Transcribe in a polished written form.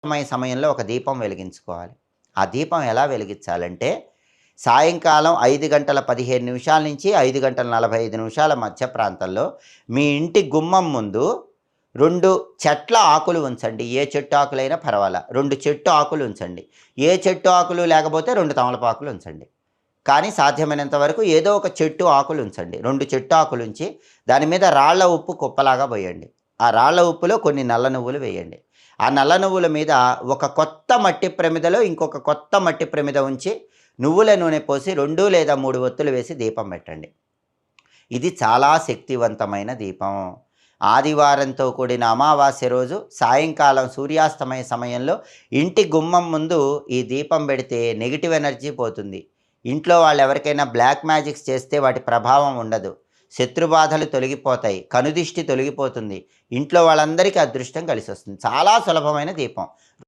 సమయంలో ఒక దీపం వెలిగించుకోవాలి. ఆ దీపం ఎలా వెలిగించాలంటే, సాయంకాలం 5:15 నిమిషాల నుంచి 5:45 మధ్య ప్రాంతంలో మీ ఇంటి గుమ్మం ముందు 2 చెట్ల ఆకులు ఉంచండి. ఏ చెట్టు ఆకులైనా పర్వాలా. 2 చెట్టు ఆకులు ఉంచండి. ఏ చెట్టు ఆకులు లేకపోతే 2 తమలపాకులు ఉంచండి. కానీ సాధ్యమైనంత వరకు ఏదో ఒక చెట్టు ఆకులు ఉంచండి. 2 చెట్టు ఆకులు ఉంచి దాని మీద రాళ్ళ ఉప్పు కుప్పలాగా పోయండి. ఆ రాళ్ళ ఉప్పులో కొన్ని నల్ల నువ్వులు వేయండి. ఆ నల్ల నువ్వుల మీద ఒక కొత్త మట్టి ప్రమిదలో ఇంకొక కొత్త మట్టి ప్రమిద ఉంచి నువ్వుల నూనె పోసి 2 లేదా 3 ఒత్తులు వేసి దీపం పెట్టండి. ఇది చాలా శక్తివంతమైన దీపం. ఆదివారంతో కూడిన అమావాస్య రోజు సాయంకాలం సూర్యాస్తమయ సమయంలో ఇంటి గుమ్మం ముందు ఈ దీపం పెడితే నెగెటివ్ ఎనర్జీ పోతుంది. ఇంట్లో వాళ్ళు ఎవరికైనా బ్లాక్ మ్యాజిక్స్ చేస్తే వాటి ప్రభావం ఉండదు. శత్రుబాధలు తొలగిపోతాయి. కనుదిష్టి తొలగిపోతుంది. ఇంట్లో వాళ్ళందరికీ అదృష్టం కలిసొస్తుంది. చాలా సులభమైన దీపం.